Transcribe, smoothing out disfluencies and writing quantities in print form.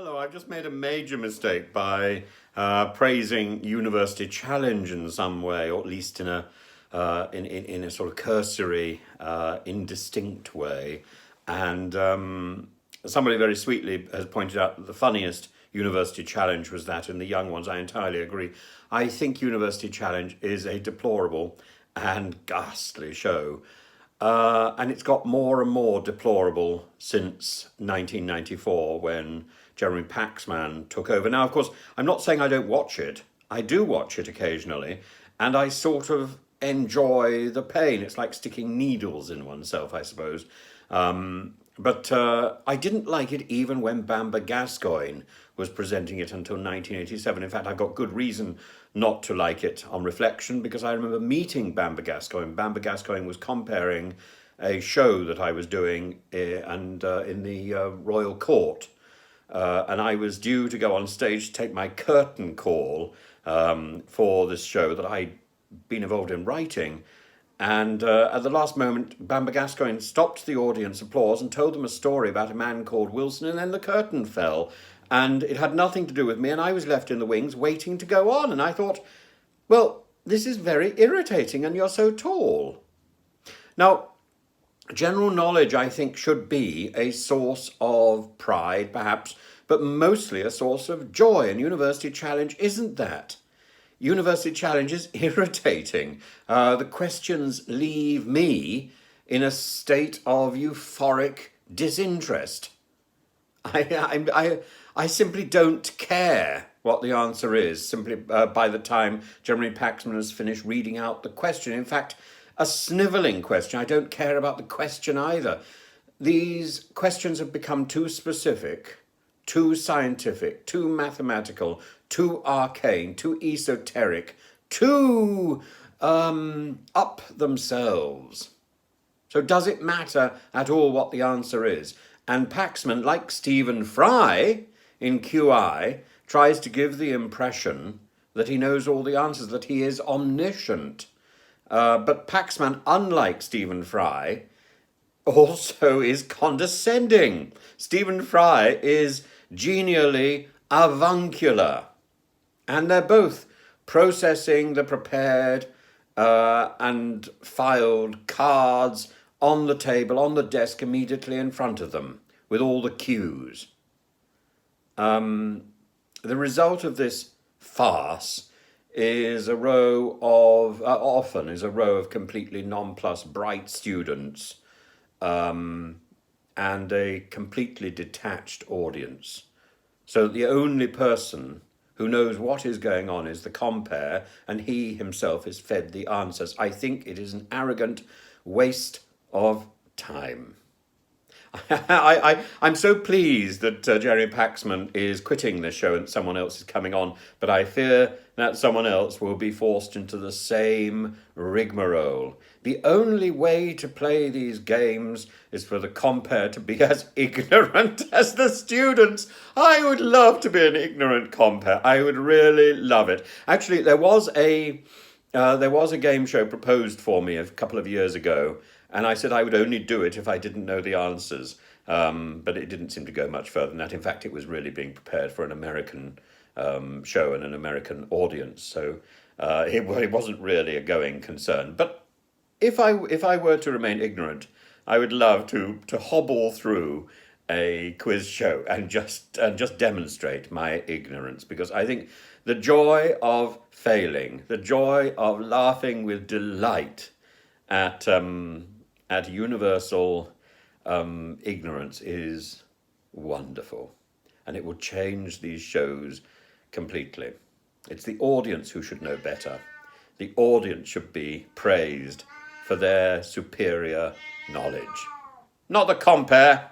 Hello, I've just made a major mistake by praising University Challenge in some way, or at least in a sort of cursory, indistinct way. And somebody very sweetly has pointed out that the funniest University Challenge was that in the young ones. I entirely agree. I think University Challenge is a deplorable and ghastly show. And it's got more and more deplorable since 1994 when Jeremy Paxman took over. Now, of course, I'm not saying I don't watch it. I do watch it occasionally, and I sort of enjoy the pain. It's like sticking needles in oneself, I suppose. But I didn't like it even when Bamber Gascoigne was presenting it until 1987. In fact, I've got good reason not to like it on reflection, because I remember meeting Bamber Gascoigne. Bamber Gascoigne was comparing a show that I was doing in the Royal Court. And I was due to go on stage to take my curtain call for this show that I'd been involved in writing. And at the last moment, Bamber Gascoigne stopped the audience applause and told them a story about a man called Wilson, and then the curtain fell. And it had nothing to do with me, and I was left in the wings waiting to go on. And I thought, well, this is very irritating, and you're so tall. Now, general knowledge, I think, should be a source of pride, perhaps, but mostly a source of joy, and University Challenge isn't that. University Challenge is irritating. The questions leave me in a state of euphoric disinterest. I simply don't care what the answer is, simply by the time Jeremy Paxman has finished reading out the question. In fact, a snivelling question. I don't care about the question either. These questions have become too specific, too scientific, too mathematical, too arcane, too esoteric, too up themselves. So does it matter at all what the answer is? And Paxman, like Stephen Fry in QI, tries to give the impression that he knows all the answers, that he is omniscient. But Paxman, unlike Stephen Fry, also is condescending. Stephen Fry is genially avuncular. And they're both processing the prepared and filed cards on the table, on the desk immediately in front of them, with all the cues. The result of this farce is a row of completely nonplussed bright students and a completely detached audience. So the only person who knows what is going on is the compère, and he himself is fed the answers. I think it is an arrogant waste of time. I'm so pleased that Jerry Paxman is quitting the show and someone else is coming on, but I fear that someone else will be forced into the same rigmarole. The only way to play these games is for the compère to be as ignorant as the students. I would love to be an ignorant compère. I would really love it. Actually, there was a game show proposed for me a couple of years ago, and I said I would only do it if I didn't know the answers. But it didn't seem to go much further than that. In fact, it was really being prepared for an American show and an American audience. So it wasn't really a going concern. But if I were to remain ignorant, I would love to hobble through a quiz show and just demonstrate my ignorance, because I think the joy of failing, the joy of laughing with delight at universal ignorance is wonderful, and it will change these shows completely. It's the audience who should know better. The audience should be praised for their superior knowledge, not the compère.